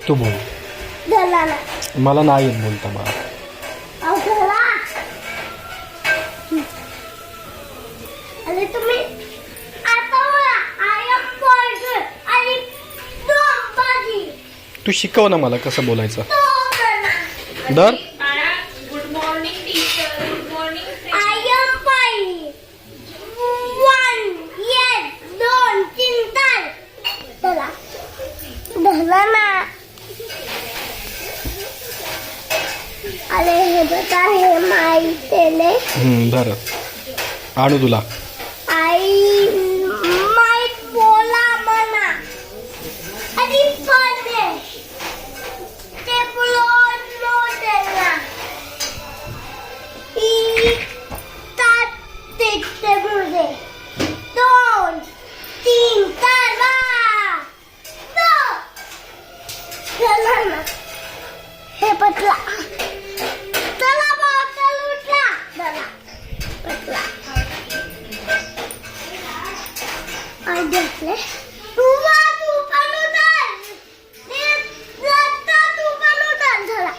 तू बोल. मला नाही येत बोलता मला. तुम्ही आता आय एम बॉर्डर आणि तू शिकव ना मला कसं बोलायचं. दर good morning teacher. Good morning. I am fine. 1 1 2 3 4. चला धरला ना. अरे हे बघा हे माहिती धर आणू तुला. आई माहित बोला म्हणा आणि पडे ते बोलून मोठेला तात ते मुझे 2 3 4 चला ना हे पटला. चला बॉटल उठला. चला पटला. I घेतले. तू पण उतर. तू पण उतर झाला.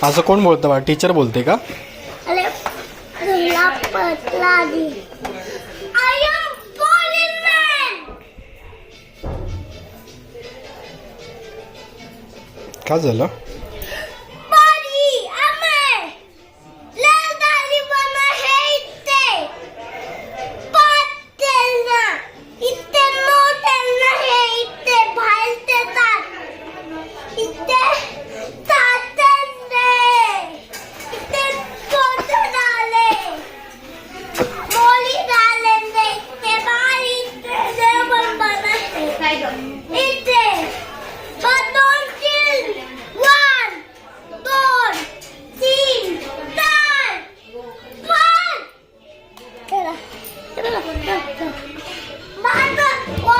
असं कोण बोलतं बा? टीचर बोलते का? अरे तुला पटला दी. I am पॉलिसमॅन. काय झालं?